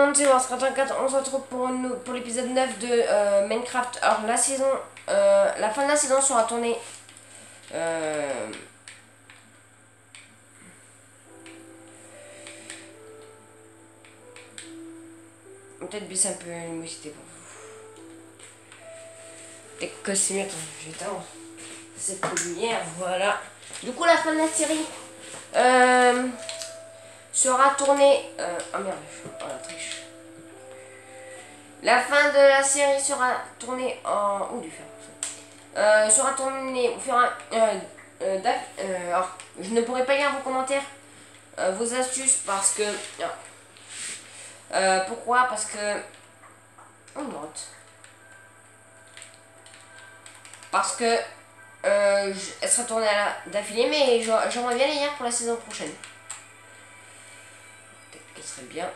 monde, c'est Mars84, on se retrouve pour l'épisode 9 de Minecraft. Alors la saison, la fin de la saison sera tournée peut-être baisser un peu la luminosité pour vous. Peut-être que c'est mieux, attends, j'éteins cette lumière, voilà. Du coup la fin de la série sera tournée, ah merde, oh la triche. La fin de la série sera tournée en... Oh, du fer. Sera tournée au fur et alors, je ne pourrai pas lire vos commentaires, vos astuces, parce que... pourquoi? Parce que... Oh, une grotte. Parce que... elle sera tournée d'affilée, mais j'aimerais bien les lire pour la saison prochaine. Peut-être qu'elle serait bien.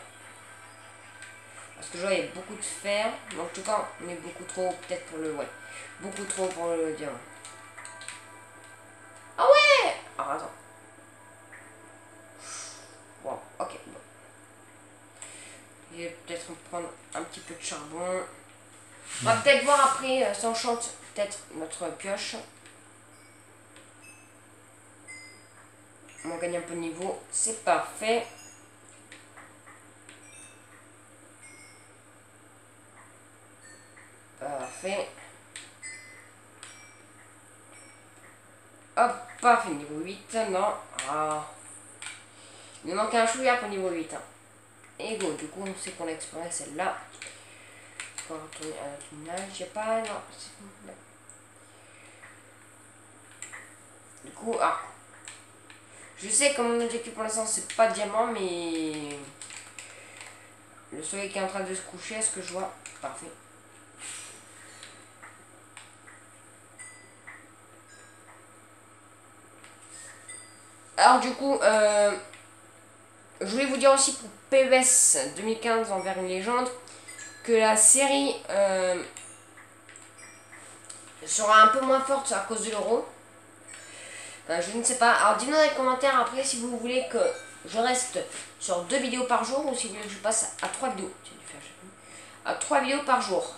Parce que je vois il y a beaucoup de fer. Donc en tout cas on est beaucoup trop peut-être pour le... Ouais. Beaucoup trop pour le diamant. Ah ouais. Alors attends. Bon, ok. Bon. Je vais peut-être prendre un petit peu de charbon. On va peut-être voir après si on chante peut-être notre pioche. On gagne un peu de niveau. C'est parfait. Parfait. Hop, parfait, niveau 8, non. Ah. Il me manque un chouïa pour niveau 8. Hein. Et go, du coup, on sait qu'on a exploré celle-là. On va retourner à notre minage. Il n'y a pas. Non, c'est bon. Du coup, ah. Je sais que mon objectif pour l'instant, c'est pas de diamant, mais. Le soleil qui est en train de se coucher, est-ce que je vois? Parfait. Alors du coup, je voulais vous dire aussi pour PES 2015 envers une légende que la série sera un peu moins forte à cause de l'euro. Je ne sais pas. Alors dites-nous dans les commentaires après si vous voulez que je reste sur 2 vidéos par jour ou si vous voulez que je passe à 3 vidéos. À 3 vidéos par jour.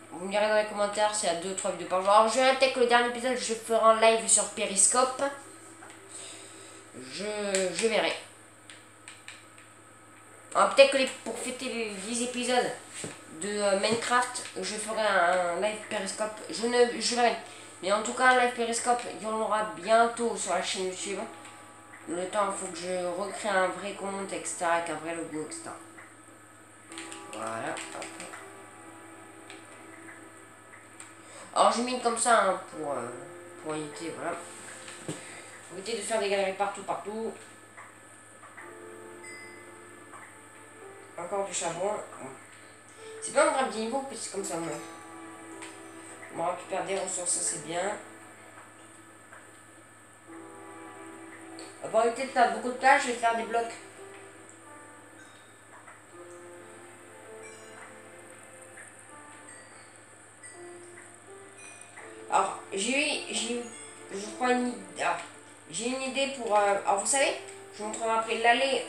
Vous me direz dans les commentaires s'il y a 2-3 vidéos par jour. Alors je verrai peut-être que le dernier épisode je ferai un live sur Periscope. Je verrai. Peut-être que pour fêter les 10 épisodes de Minecraft, je ferai un live Periscope. Je verrai. Mais en tout cas, un live Periscope, il y en aura bientôt sur la chaîne YouTube. Le temps, il faut que je recrée un vrai compte, etc. Avec un vrai logo, etc. Voilà. Alors, je mine comme ça hein, pour éviter, voilà. Pour éviter de faire des galeries partout. Encore du charbon. C'est pas un grave de niveau, parce que comme ça, on récupère des ressources, ça c'est bien. Pour éviter de perdre beaucoup de place, je vais faire des blocs. Alors, je crois j'ai une idée pour... alors, vous savez, je vous montrerai après l'allée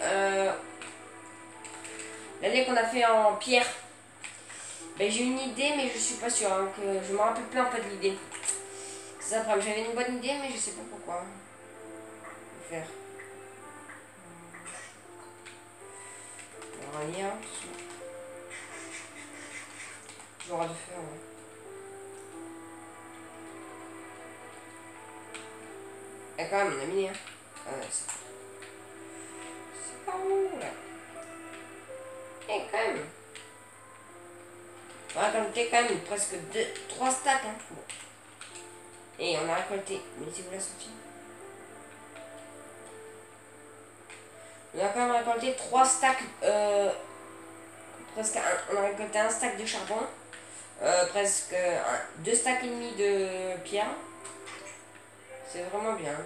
qu'on a fait en pierre. Ben, j'ai une idée, mais je suis pas sûre. Hein, que je me rappelle plus un peu de l'idée. C'est ça, j'avais une bonne idée, mais je sais pas pourquoi. Faire. On va lire. J'aurai de faire, ouais. Ah, quand même, on a miné, hein. C'est pas où, là. Et quand même. On a récolté quand même presque 3 stacks, hein. Bon. Et on a récolté, mettez-vous la sortie. On a quand même récolté 3 stacks, on a récolté un stack de charbon, presque 2 stacks et demi de pierre. C'est vraiment bien.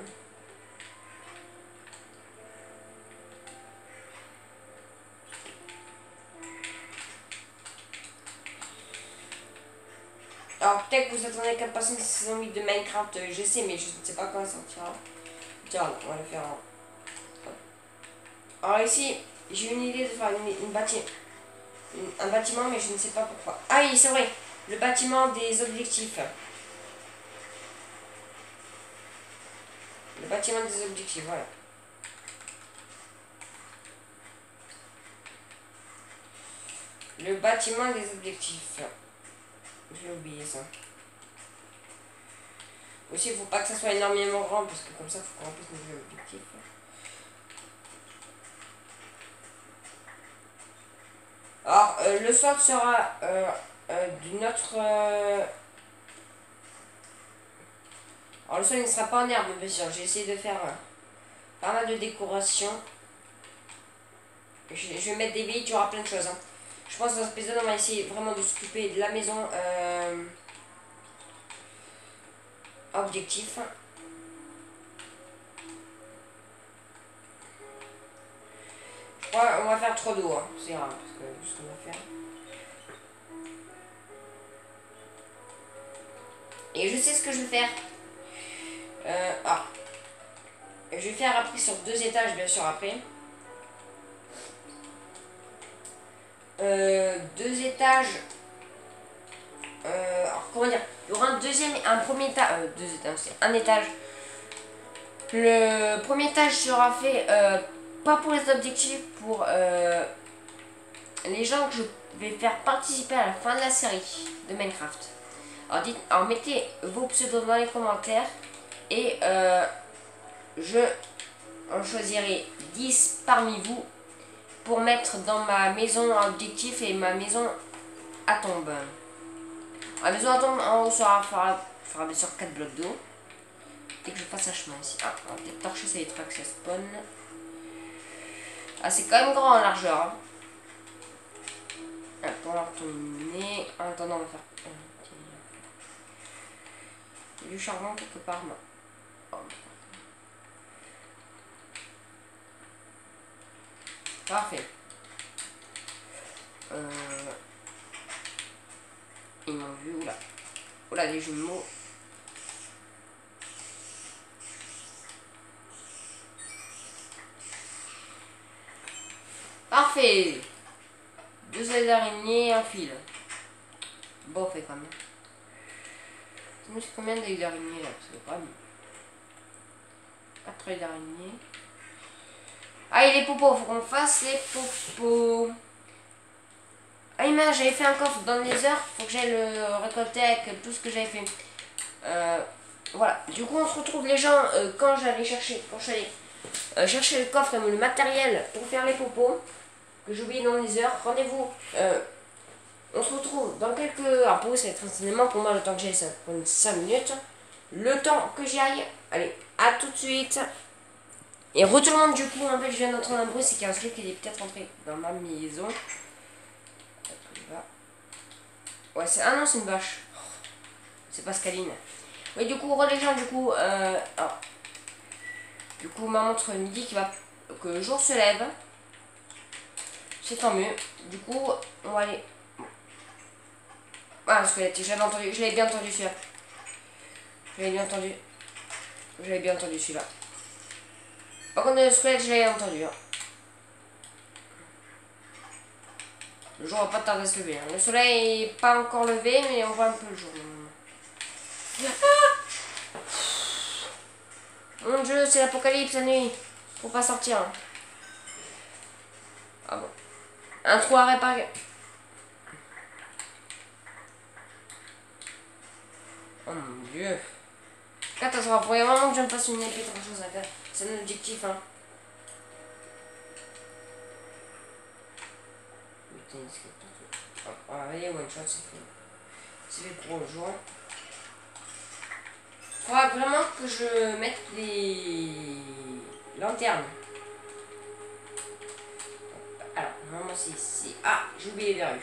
Alors peut-être que vous attendez qu'à passer une saison 8 de Minecraft, je sais, mais je ne sais pas quand ça sortira. Tiens, on va le faire. Alors ici, J'ai une idée de faire un bâtiment, mais je ne sais pas pourquoi. Ah oui, c'est vrai. Le bâtiment des objectifs. Le bâtiment des objectifs, voilà. Le bâtiment des objectifs. J'ai oublié ça. Aussi, il ne faut pas que ça soit énormément grand, parce que comme ça, il faut qu'on remplisse nos objectifs. Alors, le sol sera d'une autre... Alors, le sol ne sera pas en herbe, bien sûr. J'ai essayé de faire pas mal de décoration. Je vais mettre des billes, tu auras plein de choses. Hein. Je pense que dans cet épisode, on va essayer vraiment de s'occuper de la maison objectif. Je crois qu'on va faire trop d'eau, hein. C'est rare, parce que ce qu'on va faire. Et je sais ce que je vais faire. Je vais faire après sur 2 étages, bien sûr, après. 2 étages. Alors, comment dire? Il y aura un premier étage. 2 étages, c'est un étage. Le premier étage sera fait pas pour les objectifs, pour les gens que je vais faire participer à la fin de la série de Minecraft. Alors mettez vos pseudos dans les commentaires et en choisirai 10 parmi vous pour mettre dans ma maison à objectif et ma maison à tombe. La maison à tombe en haut fera bien sûr 4 blocs d'eau. Dès que je fasse un chemin ici. Ah, on va peut-être torcher, ça évitera que ça spawn. Ah, c'est quand même grand en largeur. Hein. Ah, pour la retourner. En attendant, on va faire du charbon quelque part. Non. Oh. Parfait. Ils m'ont vu. Oula. Oula, les jumeaux. Parfait. 2 ailes d'araignée, un fil. Bon, fait quand même. C'est combien d'ailes d'araignée là? Parce que quand même. 4 ailes d'araignée. Ah, et les popos, faut qu'on fasse les popos. Ah, mais j'avais fait un coffre dans les heures, faut que j'aille le récolter avec tout ce que j'avais fait. Voilà, du coup on se retrouve les gens quand j'allais chercher, chercher le coffre et le matériel pour faire les popos que j'ai oublié dans les heures. Rendez-vous, on se retrouve dans quelques... Alors pour vous c'est très pour moi le temps que j'ai ça prend 5 minutes. Le temps que j'y aille, allez, à tout de suite. Et retournons du coup, en fait je viens d'entendre un bruit, c'est qu'il y a un truc qui est peut-être rentré dans ma maison. Ouais, ah non, c'est une vache. C'est Pascaline. Oui, du coup, les gens, du coup, ma montre me dit que le jour se lève. C'est tant mieux. Du coup, on va aller. Ah, le squelette, je l'avais bien entendu celui-là. J'avais bien entendu celui-là. Par contre, le squelette, je l'avais entendu. Hein. Le jour va pas tarder à se lever. Hein. Le soleil n'est pas encore levé, mais on voit un peu le jour. Ah, mon dieu, c'est l'apocalypse la nuit. Faut pas sortir. Hein. Ah bon. Un trou à réparer. Oh mon dieu. Catastrophe. Faut vraiment que je me fasse une épée trop chose à faire. C'est un objectif. Hein. Allez, one shot, c'est fait. C'est fait pour le jour. Il faudra vraiment que je mette les lanternes. Alors, normalement c'est ici. Ah, j'ai oublié les verrues.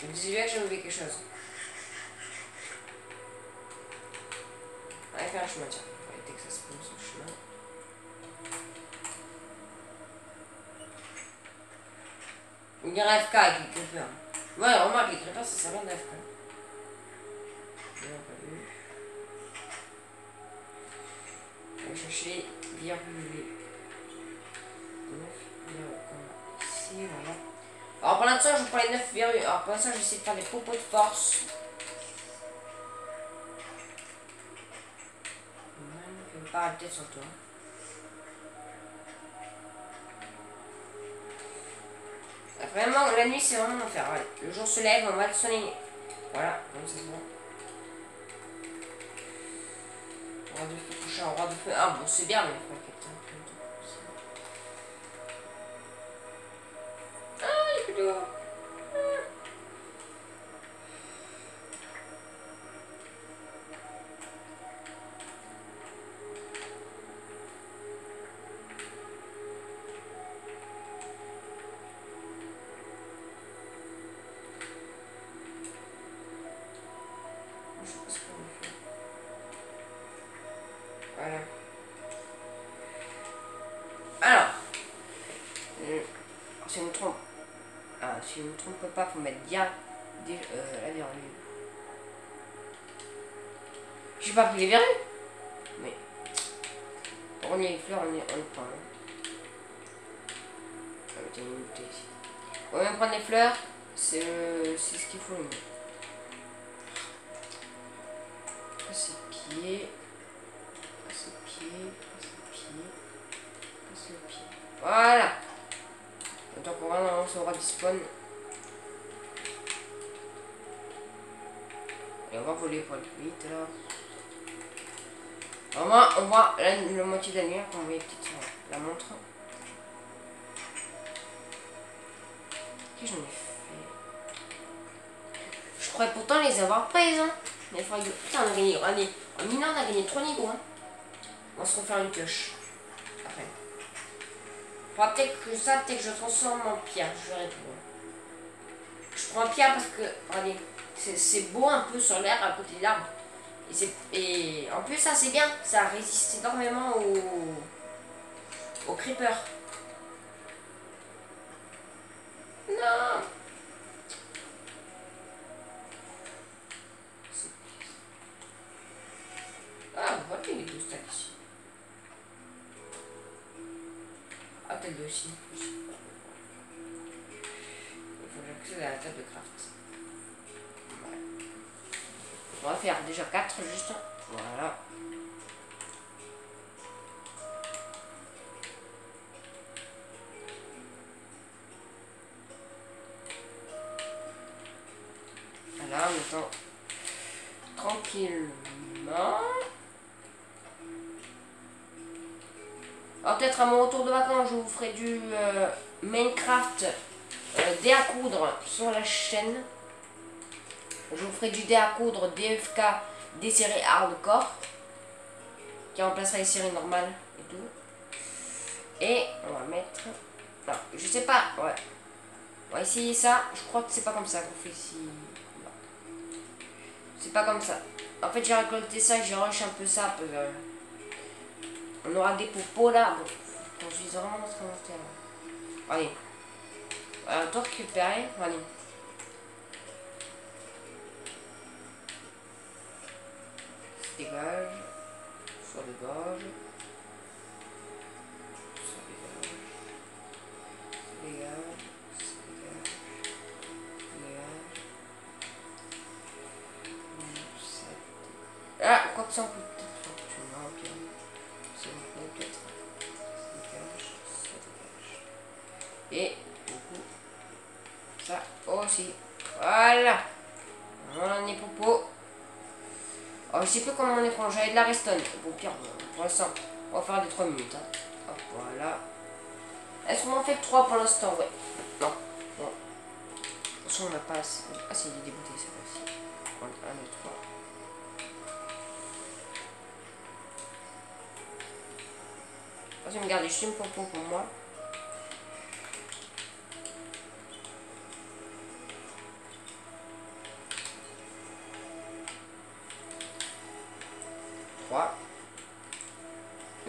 Je me disais bien que j'ai oublié quelque chose. On va faire un chemin, tiens. On va éviter que ça se pose sur le chemin. Il y a un FK avec les creepers. Ouais, remarque, les creepers, ça sert bien d'AFK. Bien pas vu. Je vais chercher bien brûlé. voilà. Alors pour l'instant, je prends les 9 verrues. Alors pour l'instant, j'essaie de faire des popos de force. Je vais pas arrêter sur toi. Vraiment, la nuit, c'est vraiment l'enfer. Ouais. Le jour se lève, on va le soleil. Voilà, comme ça se voit. Roi de feu, toucher un roi de feu. Ah bon, c'est bien, mais il faut quelqu'un. Ah, il est plus lourd. Voilà. Alors, si je me trompe, si je me trompe pas, faut mettre bien la verrue. J'ai pas pris les verrues, mais on y a les fleurs, on le prend. On va mettre une bouteille ici. On va même prendre les fleurs, c'est ce qu'il faut. Passer le pied. Passe le pied, passe le pied, passe le pied. Voilà. Donc on va lancer au roi du spawn. Et on va voler pour le vite là. Vraiment, on voit la moitié de la lumière quand on met petite sur la montre. Qu'est-ce que j'en ai fait? Je croyais pourtant les avoir prises. Hein. Mais il faudrait que... Putain, on a gagné. Allez, en minant, on a gagné 3 niveaux. Hein. On va se refaire une pioche. Après. Peut-être que ça, peut-être que je transforme en pierre. Je verrai tout. Je prends pierre parce que, allez, c'est beau un peu sur l'air à côté de l'arbre. Et en plus, ça c'est bien. Ça résiste énormément aux creepers. Non. Ah, voilà les deux stacks ici. Ah, t'as deux aussi. Il faut que j'accède à la table de craft. Ouais. On va faire déjà 4 juste. Voilà. Voilà, maintenant tranquillement. Alors peut-être à mon retour de vacances, je vous ferai du Minecraft dé à coudre sur la chaîne. Je vous ferai du dé à coudre DFK des séries hardcore qui remplacera les séries normales et tout. Et on va mettre... Non, je sais pas, ouais. On va essayer ça. Je crois que c'est pas comme ça qu'on fait ici. C'est pas comme ça. En fait, j'ai récolté ça, j'ai rush un peu ça. Un peu, on aura des popos là. Bon, on se vise vraiment notre inventaire. Allez. Voilà, tout récupérer. Allez. Ça dégage. Ça dégage. Ça dégage. Ça dégage. Ah, quoi que ça en coûte peut-être. Tu me mets un pied. C'est bon, peut-être. Ça dégage, ça dégage. Et, du coup, ça aussi. Voilà. On est popo. Oh, je sais plus comment on est prend. J'avais de la redstone. Bon, pire, pour l'instant, on va faire des 3 minutes. Hein. Hop, voilà. Est-ce qu'on en fait 3 pour l'instant? Ouais. Non. Bon. De toute façon, on n'a pas assez. Ah, c'est des bouteilles, ça aussi. 1, 2, 3. Je vais me garder juste une popo pour moi.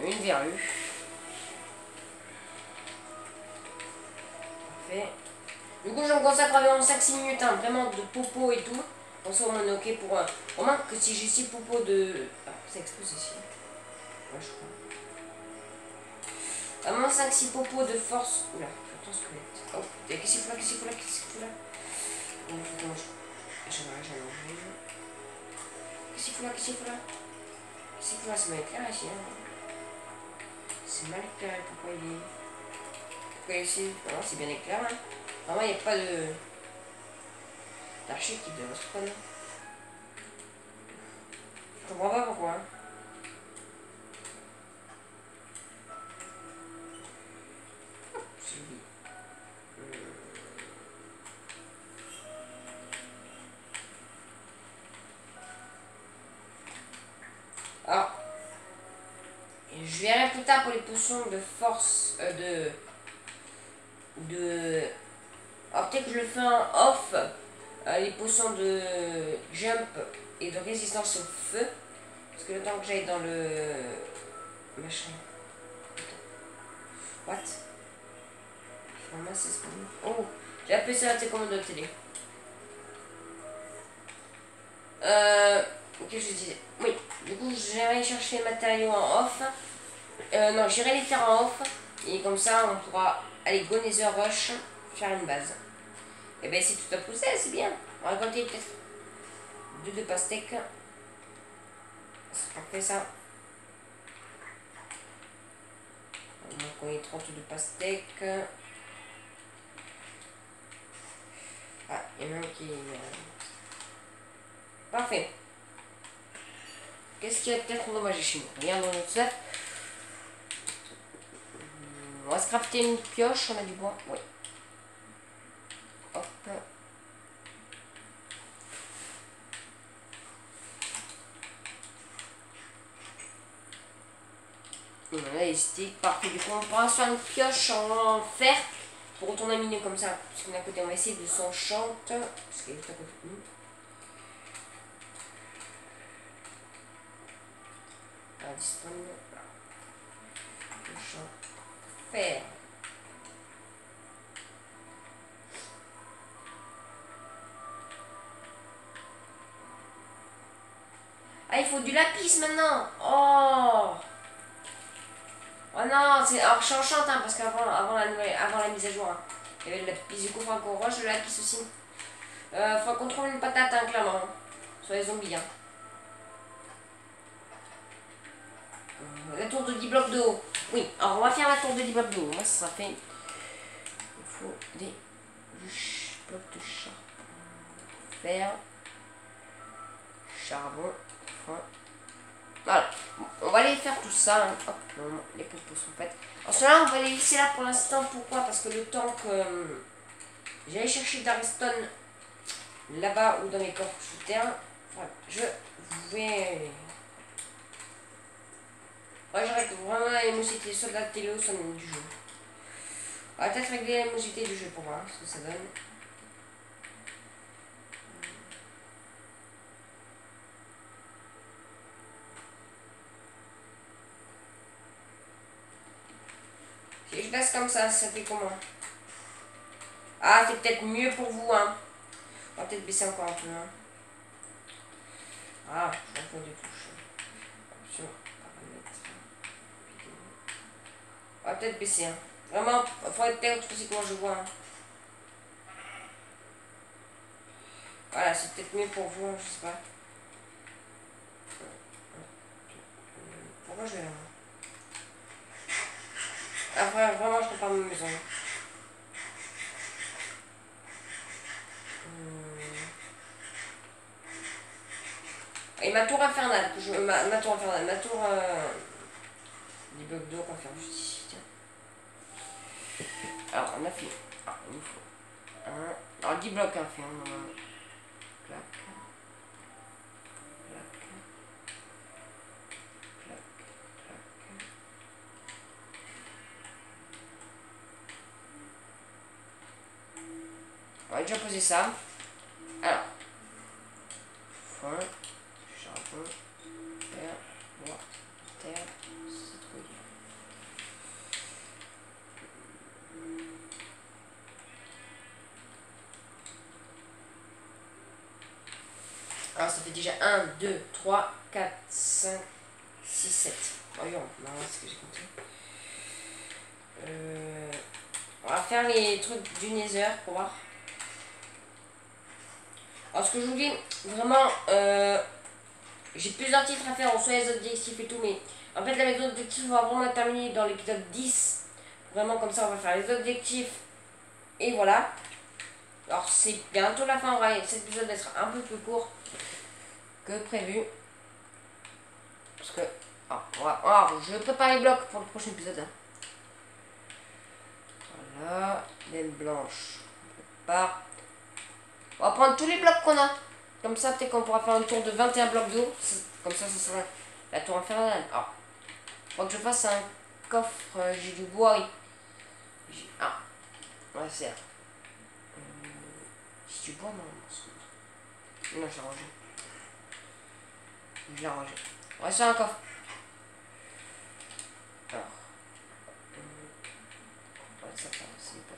Une verrue. Parfait. Du coup, j'en consacre environ 5-6 minutes, hein, vraiment de popo et tout. Comme ça, on est ok pour... au moins que si j'ai 6 popos de... Ah, ça explose ici. Ouais, je À moins 5-6 popos de force. Oula, j'entends squelette. Oh, qu'est-ce qu'il faut là? Qu'est-ce qu'il faut là? Qu'est-ce qu'il faut là? Oh, putain, j'en ai. Qu'est-ce qu'il faut là? Qu'est-ce qu'il faut là? Qu'est-ce qu'il faut là? C'est mal éclairé ici. Hein. C'est mal éclairé. Pourquoi il est. Pourquoi il est ici? Non, c'est bien éclairé. Hein. Normalement, il n'y a pas de. D'archi qui doit spawn. Je comprends pas pourquoi. Hein. Alors, je verrai plus tard pour les potions de force, alors peut-être que je le fais en off, les potions de jump et de résistance au feu, parce que le temps que j'aille dans le machin. What? Vraiment c'est ce qu'on... Oh, j'ai appelé ça la télécommande de télé. Ok, je disais. Oui, du coup, j'irai chercher les matériaux en off. Non, j'irai les faire en off. Et comme ça, on pourra aller go Nether Rush, faire une base. Et ben, c'est tout à pousser, c'est bien. On va récolter peut-être 2 de pastèques. C'est parfait ça. Donc, on est 30 de pastèques. Ah, il y en a un qui. Parfait. Qu'est-ce qu'il y a peut-être endommagé chez nous? Regarde dans notre set. On va se crafter une pioche, on a du bois. Oui. Hop. Voilà, les sticks. Parfait. Du coup, on pourra se faire une pioche en fer pour retourner à milieu comme ça. Parce qu'on est à côté, on va essayer de s'enchante. Parce qu'elle est à côté de nous. Ah, disponible. Pioche en fer. Ah, il faut du lapis maintenant. Oh. Oh non, c'est alors changeante hein, parce qu'avant avant la mise à jour, hein, il y avait le lapis, du coup, il faudra qu'on rush le lapis aussi. Faudra qu'on trouve une patate, hein, clairement, hein, sur les zombies. Hein. La tour de 10 blocs de haut. Oui, alors on va faire la tour de 10 blocs de haut. Moi, ça sera fait. Il faut des blocs de charbon. Fer. Charbon. Foin. Voilà. On va aller faire tout ça. Hein. Hop, non, les popos sont faites. Alors cela, on va les laisser là pour l'instant. Pourquoi? Parce que le temps que j'allais chercher Darkstone là-bas ou dans mes coffres souterrains, voilà, je vais... Ouais, j'arrête vraiment l'émosité, soit de la télé, soit du jeu. On va peut-être régler l'émosité du jeu pour voir ce que ça donne. Si je baisse comme ça fait comment? Ah, c'est peut-être mieux pour vous, hein. On va peut-être baisser encore un peu, hein. Ah, je vais des touches. Option, paramètres. On va peut-être baisser, hein. Vraiment, il faut être tête, c'est comment je vois, hein. Voilà, c'est peut-être mieux pour vous, hein, je sais pas. Pourquoi je vais là? Après, vraiment, je prépare ma maison. Et ma tour infernale, que je, ma tour infernale, ma tour des blocs d'eau qu'on va faire juste ici, tiens. Alors, on a fait. Ah, il nous faut un. Alors, 10 blocs infernales. Clac. Clac. Clac. Clac. On va déjà poser ça. Alors. Foin. Charbon. Fer. Bois. Terre. Citrouille. Alors ça fait déjà 1, 2, 3, 4, 5, 6, 7. Voyons, non, c'est ce que j'ai compté. On va faire les trucs du Nether pour voir. Alors ce que je vous dis, vraiment, j'ai plusieurs titres à faire, soit les objectifs et tout, mais en fait la méthode d'objectif va vraiment la terminer dans l'épisode 10. Vraiment comme ça on va faire les objectifs et voilà. Alors c'est bientôt la fin, cet épisode va être un peu plus court que prévu. Parce que je prépare les blocs pour le prochain épisode. Voilà, laine blanche. On prépare. On va prendre tous les blocs qu'on a. Comme ça, peut-être qu'on pourra faire un tour de 21 blocs d'eau. Comme ça, ce sera la tour infernale. Alors, faut que je fasse un coffre. J'ai du bois, oui. Ouais, c'est. J'ai du bois, non. Non, j'ai rangé. Je l'ai rangé. On va faire un coffre. Alors. Ouais, ça part, c'est pas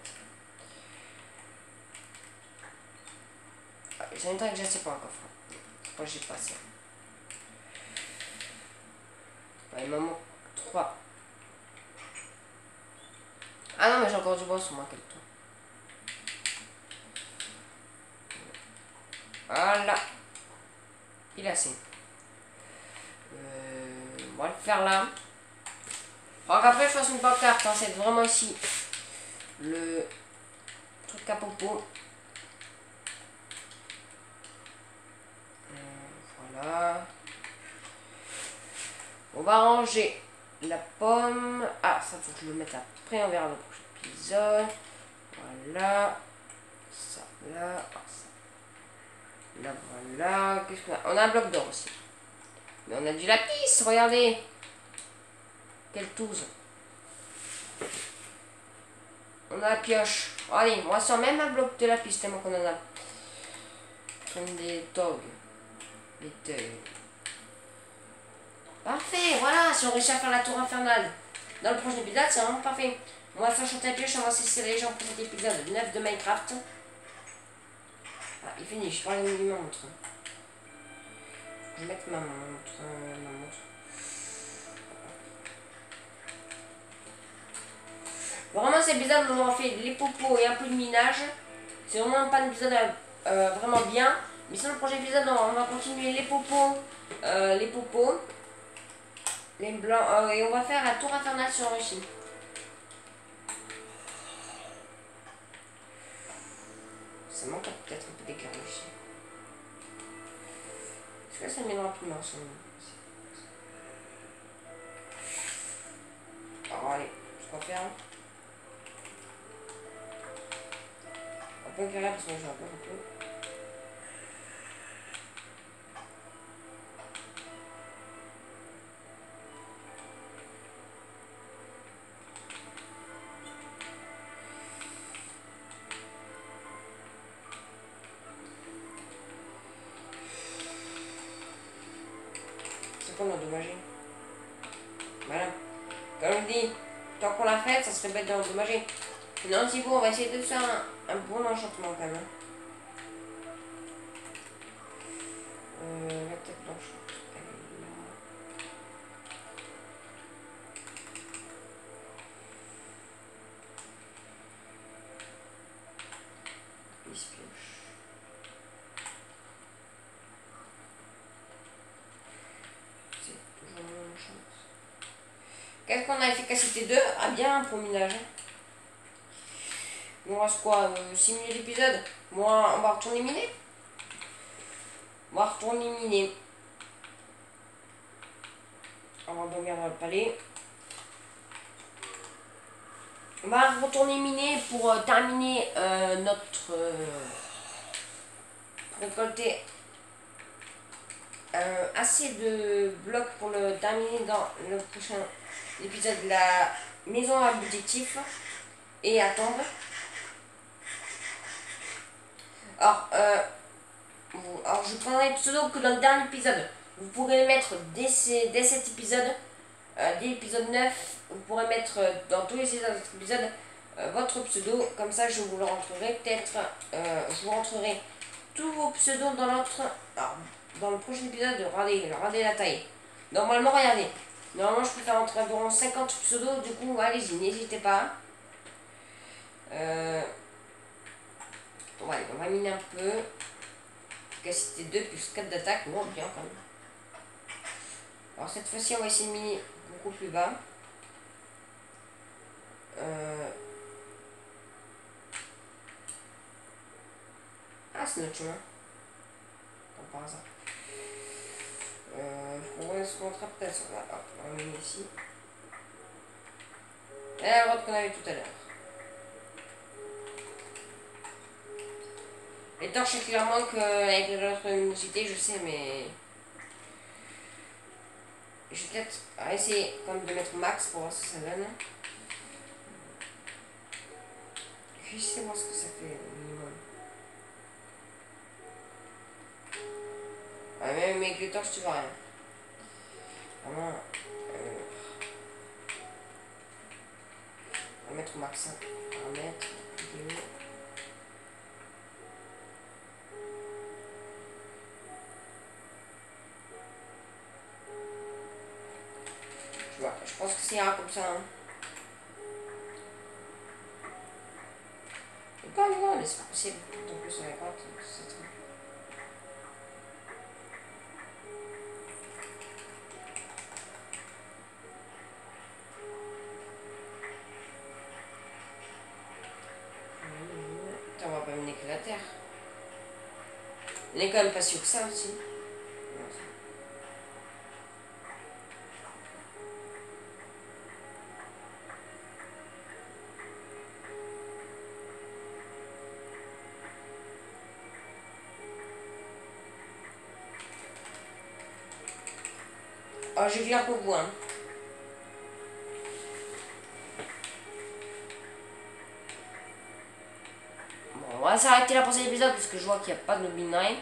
ça. J'ai une que j'ai pas un coffre. Je crois que j'ai pas ça. Ouais, il m'en manque 3. Ah non, mais j'ai encore du bois sur moi, quel temps. Voilà. Il est assez. On va le faire là. Alors qu'après je fasse une pancarte, hein, c'est vraiment ici le truc à popo. Voilà. On va ranger la pomme. Ah, ça faut que je le mette après, on verra dans le prochain épisode. Voilà. Ça là. Ça. Là, voilà. Qu'est-ce qu'on a? On a un bloc d'or aussi. Mais on a du lapis, regardez. Quelle touze. On a la pioche. Oh, allez, on va sur même un bloc de lapis tellement qu'on en a. Comme des togs. Des teuils. Parfait, voilà, si on réussit à faire la tour infernale dans le prochain épisode, c'est vraiment parfait. On va faire chanter la pioche, on va cesser les gens pour cet épisode 9 de Minecraft. Ah, il finit, je parle de ma montre. Je vais mettre ma montre. Vraiment, cet épisode, on aura fait les popos et un peu de minage. C'est vraiment pas un épisode vraiment bien. Mais sur le prochain épisode, on va continuer les popos. Les blancs. Et on va faire la tour infernale sur Russie. Ça manque peut-être un peu d'éclairage aussi. Est-ce que ça met rapidement son... Alors allez, ce qu'on va faire. On peut éclairer parce que j'ai un peu. C'est qu'on a endommagé. Voilà. Comme je dis, tant qu'on l'a fait, ça serait bête d'endommager. Non, c'est bon, on va essayer de faire un bon enchantement quand même. La tête blanche. Elle est là. Pioche. C'est toujours mon chance. Qu'est-ce qu'on a? Efficacité 2? Ah bien pour minage. Il nous reste quoi? 6 minutes d'épisode. Moi, on va retourner miner. On va retourner miner. On va dormir dans le palais. On va retourner miner pour terminer notre... pour récolter assez de blocs pour le terminer dans le prochain épisode de la maison à objectif. Et attendre. Alors, je prendrai les pseudos que dans le dernier épisode. Vous pourrez mettre dès cet épisode, dès l'épisode 9, vous pourrez mettre dans tous les autres épisodes votre pseudo. Comme ça, je vous le rentrerai peut-être. Je vous rentrerai tous vos pseudos dans l'autre. Dans le prochain épisode, regardez la taille. Normalement, regardez. Normalement, je peux faire entre environ 50 pseudos. Du coup, allez-y, n'hésitez pas. Ouais, on va miner un peu. Capacité 2 plus 4 d'attaque. Bon, bien quand même. Alors cette fois-ci, on va essayer de miner beaucoup plus bas. Ah, c'est notre chemin. Comme par hasard. On se montrera peut-être sur la... Hop, on va miner ici. Et la grotte qu'on avait tout à l'heure. Les torches, c'est clairement qu'avec l'autre luminosité, je sais, mais... Je vais peut-être essayer comme de mettre max pour voir ce que ça donne. Je sais voir ce que ça fait au minimum. Ouais, même avec les torches, tu vois rien. Vraiment. On va mettre max. Paramètres. Vidéo. Je pense que c'est ira comme ça. Hein. Non, mais c'est pas possible. En plus, on est pas. C'est trop. Putain, on va pas miner que la terre. On est quand même pas sûr que ça aussi. Oh, j'éclaire pour vous, hein. Bon, on va s'arrêter là pour cet épisode parce que je vois qu'il n'y a pas de midnight.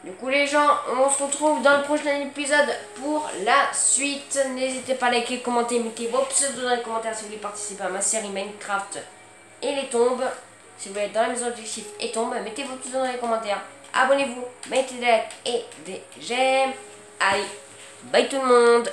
Du coup les gens, on se retrouve dans le prochain épisode pour la suite. N'hésitez pas à liker, commenter, mettez vos pseudos dans les commentaires si vous voulez participer à ma série Minecraft et les tombes. Si vous voulez être dans la maison objectif et tombes, mettez vos pseudos dans les commentaires. Abonnez-vous, mettez des likes et des j'aime. Allez, bye tout le monde.